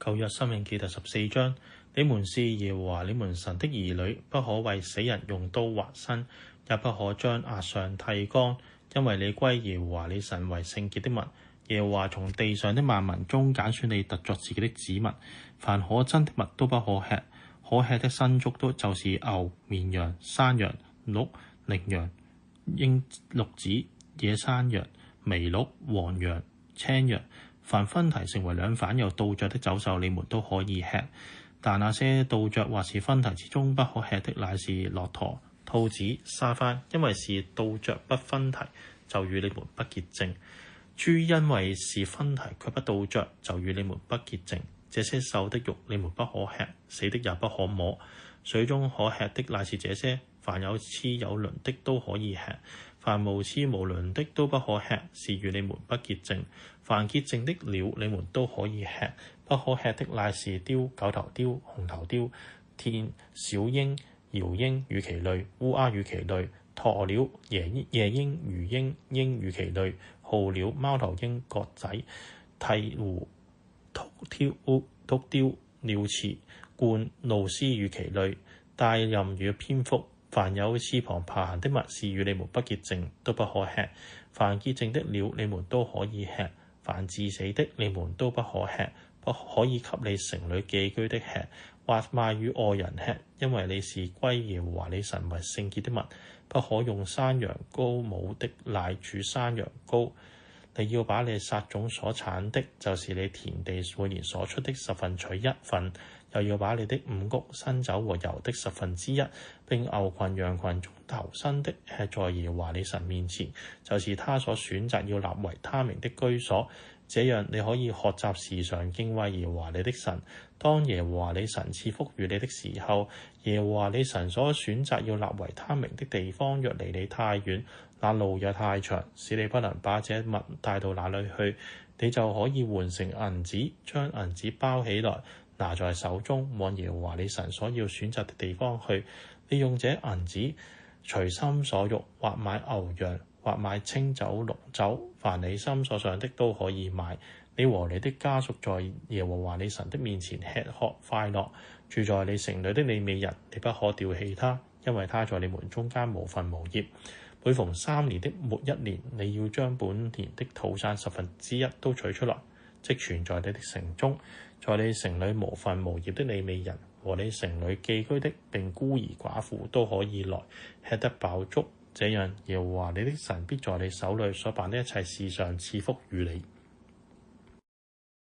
舊約申命記第14章，你們是耶和華你們神的兒女，不可為死人用刀劃身，也不可將額上剃乾，因為你歸耶和華你神為聖潔的民。耶和華從地上的萬民中揀選你，特作自己的子民。凡可憎的物都不可吃，可吃的牲畜都就是牛、綿羊、山羊、鹿、羚羊、鹿子、野山羊、麋鹿、黃羊、青羊。凡分蹄成為兩瓣有倒嚼的走獸，你們都可以吃。但那些倒嚼或是分蹄之中不可吃的，乃是駱駝、兔子、沙番，因為是倒嚼不分蹄，就與你們不潔淨。豬因為是分蹄卻不倒嚼，就與你們不潔淨。這些獸的肉你們不可吃，死的也不可摸。水中可吃的乃是這些：凡有翅有鱗的都可以吃，凡無翅無鱗的都不可吃，是與你們不潔淨。凡潔淨的鳥你們都可以吃，不可吃的乃是雕、九頭雕、紅頭雕、天小鷹、鷂鷹與其類、烏鴉與其類、鴕鳥、夜鷹、魚鷹、鷹與其類、號鳥、貓頭鷹、角仔、鵜鶘、禿雕、鳥翅、鸛、鷺鷥與其類、帶蠹與蝙蝠。凡有翅膀爬行的物，是與你們不潔淨，都不可吃。凡潔淨的鳥你們都可以吃，凡致死的你們都不可吃，不可以給你城裏寄居的吃，或賣與外人吃，因為你是歸耶和華你神為聖潔的民。不可用山羊羔母的奶煮山羊羔。你要把你撒種所產的，就是你田地每年所出的十分取一份，又要把你的五穀、新酒和油的1/10，並牛群、羊群中頭生的，吃在耶和華你神面前，就是他所選擇要立為他名的居所。這樣你可以學習時常敬畏耶和華你的神。當耶和華你神賜福與你的時候，耶和華你神所選擇要立為他名的地方若離你太遠，那路又太長，使你不能把這物帶到那裏去，你就可以換成銀子，將銀子包起來，拿在手中，往耶和華你神所要選擇的地方去。你用這銀子隨心所欲，或買牛羊，或買清酒濃酒，凡你心所想的都可以買。你和你的家屬在耶和華你神的面前吃喝快樂。住在你城裏的利未人，你不可丟棄他，因為他在你們中間無分無業。每逢3年的末1年，你要將本年的土產1/10都取出來，積存在你的城中。在你城裏無分無業的利未人和你城裏寄居的並孤兒寡婦都可以來，吃得飽足。這樣耶和華你的神必在你手裏所辦的一切事上賜福與你。